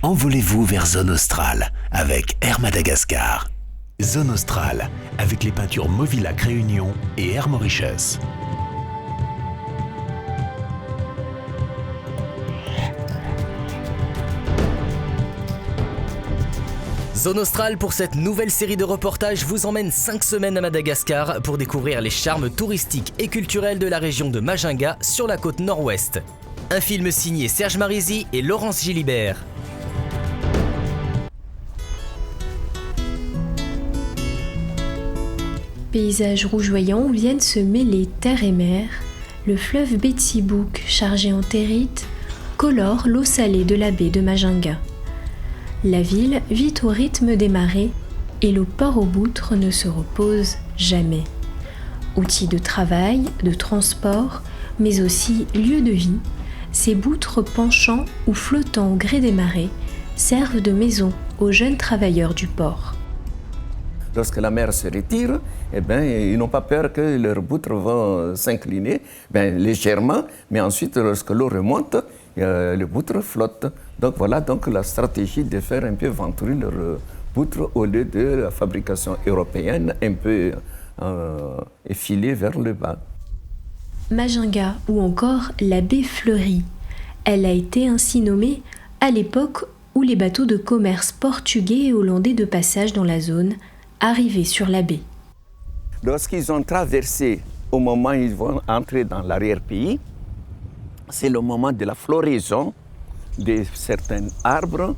envolez-vous vers Zone Australe avec Air Madagascar. Zone Australe avec les peintures Movillac Réunion et Air Mauritius. Zone Australe, pour cette nouvelle série de reportages, vous emmène 5 semaines à Madagascar pour découvrir les charmes touristiques et culturels de la région de Majunga sur la côte nord-ouest. Un film signé Serge Marisy et Laurence Gilibert. Paysages rougeoyants où viennent se mêler terre et mer, le fleuve Betsibouk, chargé en territe, colore l'eau salée de la baie de Majunga. La ville vit au rythme des marées et le port aux boutres ne se repose jamais. Outil de travail, de transport, mais aussi lieu de vie, ces boutres penchant ou flottant au gré des marées servent de maison aux jeunes travailleurs du port. Lorsque la mer se retire, ils n'ont pas peur que leurs boutres vont s'incliner légèrement, mais ensuite, lorsque l'eau remonte, les boutres flottent. Donc voilà la stratégie de faire un peu venturer leurs boutres au lieu de la fabrication européenne un peu effilée vers le bas. Majunga ou encore la baie fleurie. Elle a été ainsi nommée à l'époque où les bateaux de commerce portugais et hollandais de passage dans la zone arrivaient sur la baie. Lorsqu'ils ont traversé, au moment où ils vont entrer dans l'arrière-pays, c'est le moment de la floraison de certains arbres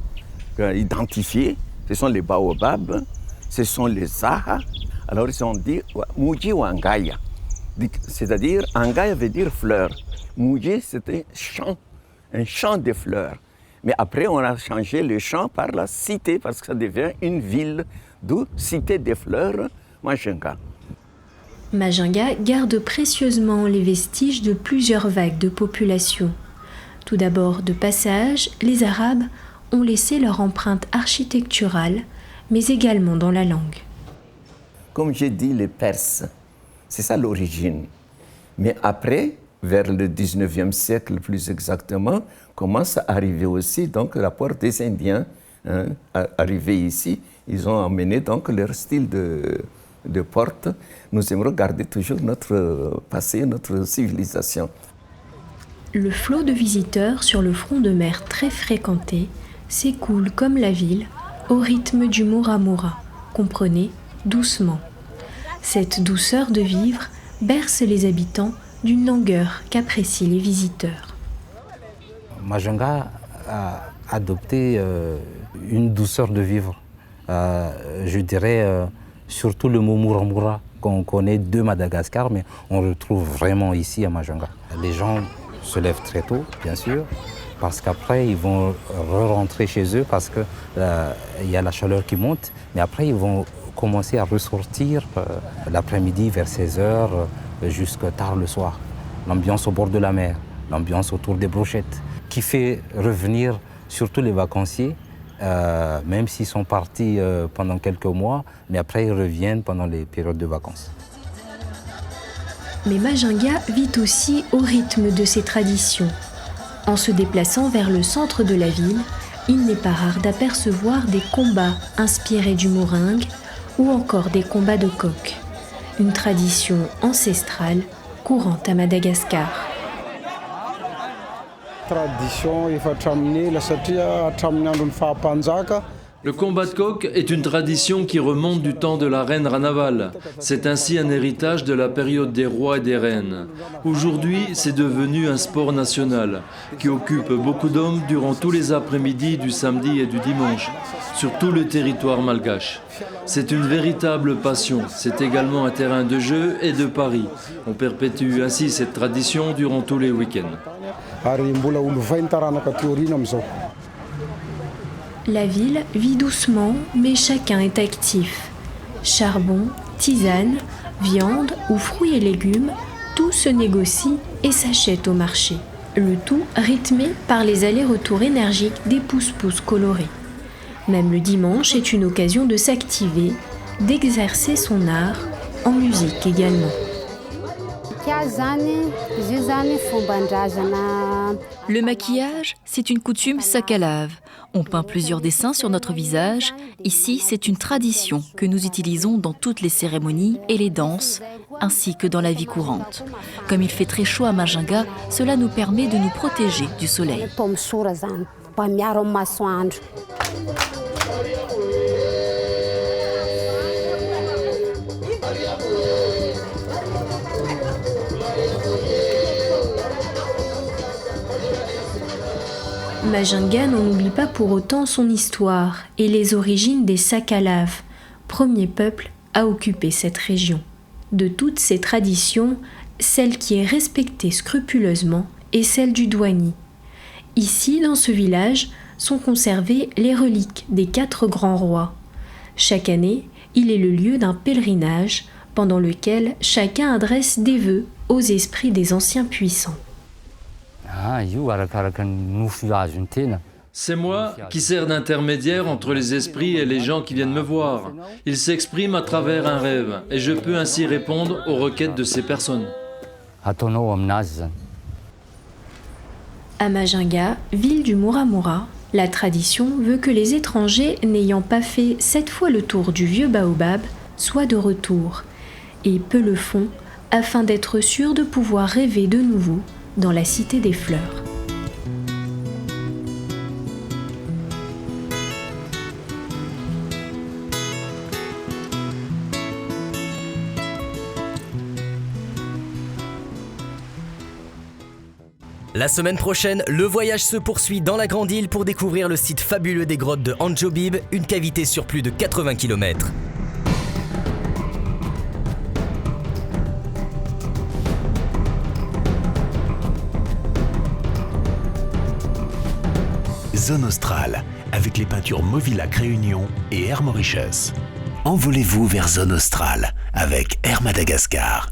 identifiés. Ce sont les baobabs, ce sont les zaha. Alors ils ont dit Muji ou Angaya. C'est-à-dire, Angaya veut dire fleur. Muji, c'était un champ de fleurs. Mais après, on a changé le champ par la cité parce que ça devient une ville, d'où Cité des fleurs, Majunga. Majunga garde précieusement les vestiges de plusieurs vagues de population. Tout d'abord de passage, les Arabes ont laissé leur empreinte architecturale, mais également dans la langue. Comme j'ai dit, les Perses, c'est ça l'origine. Mais après, vers le 19e siècle plus exactement, commence à arriver aussi l'apport des Indiens. Arrivés ici, ils ont emmené leur style de porte. Nous aimerions garder toujours notre passé, notre civilisation. Le flot de visiteurs sur le front de mer très fréquenté s'écoule comme la ville au rythme du Muramura, comprenez, doucement. Cette douceur de vivre berce les habitants d'une langueur qu'apprécient les visiteurs. Majunga a adopté une douceur de vivre. Je dirais surtout le mot Muramura qu'on connaît de Madagascar, mais on le retrouve vraiment ici à Majunga. Les gens se lèvent très tôt, bien sûr, parce qu'après ils vont rentrer chez eux parce qu'il y a la chaleur qui monte, mais après ils vont commencer à ressortir l'après-midi vers 16h jusqu'à tard le soir. L'ambiance au bord de la mer, l'ambiance autour des brochettes, qui fait revenir surtout les vacanciers, même s'ils sont partis pendant quelques mois, mais après ils reviennent pendant les périodes de vacances. Mais Majunga vit aussi au rythme de ses traditions. En se déplaçant vers le centre de la ville, il n'est pas rare d'apercevoir des combats inspirés du moringue ou encore des combats de coq. Une tradition ancestrale courante à Madagascar. Le combat de coq est une tradition qui remonte du temps de la reine Ranaval. C'est ainsi un héritage de la période des rois et des reines. Aujourd'hui, c'est devenu un sport national qui occupe beaucoup d'hommes durant tous les après-midi du samedi et du dimanche, sur tout le territoire malgache. C'est une véritable passion. C'est également un terrain de jeu et de paris. On perpétue ainsi cette tradition durant tous les week-ends. La ville vit doucement, mais chacun est actif. Charbon, tisane, viande ou fruits et légumes, tout se négocie et s'achète au marché. Le tout rythmé par les allers-retours énergiques des pousse-pousse colorés. Même le dimanche est une occasion de s'activer, d'exercer son art, en musique également. Le maquillage, c'est une coutume sakalave. On peint plusieurs dessins sur notre visage. Ici, c'est une tradition que nous utilisons dans toutes les cérémonies et les danses, ainsi que dans la vie courante. Comme il fait très chaud à Majunga, cela nous permet de nous protéger du soleil. Majunga n'en oublie pas pour autant son histoire et les origines des Sakalaves, premier peuple à occuper cette région. De toutes ces traditions, celle qui est respectée scrupuleusement est celle du douani. Ici, dans ce village, sont conservées les reliques des 4 grands rois. Chaque année, il est le lieu d'un pèlerinage pendant lequel chacun adresse des vœux aux esprits des anciens puissants. C'est moi qui sers d'intermédiaire entre les esprits et les gens qui viennent me voir. Ils s'expriment à travers un rêve et je peux ainsi répondre aux requêtes de ces personnes. À Majunga, ville du Muramura, la tradition veut que les étrangers n'ayant pas fait 7 fois le tour du vieux baobab soient de retour, et peu le font afin d'être sûrs de pouvoir rêver de nouveau dans la cité des fleurs. La semaine prochaine, le voyage se poursuit dans la Grande Île pour découvrir le site fabuleux des grottes de Anjobib, une cavité sur plus de 80 km. Zone Australe, avec les peintures Movilac Réunion et Air Mauritius. Envolez-vous vers Zone Australe avec Air Madagascar.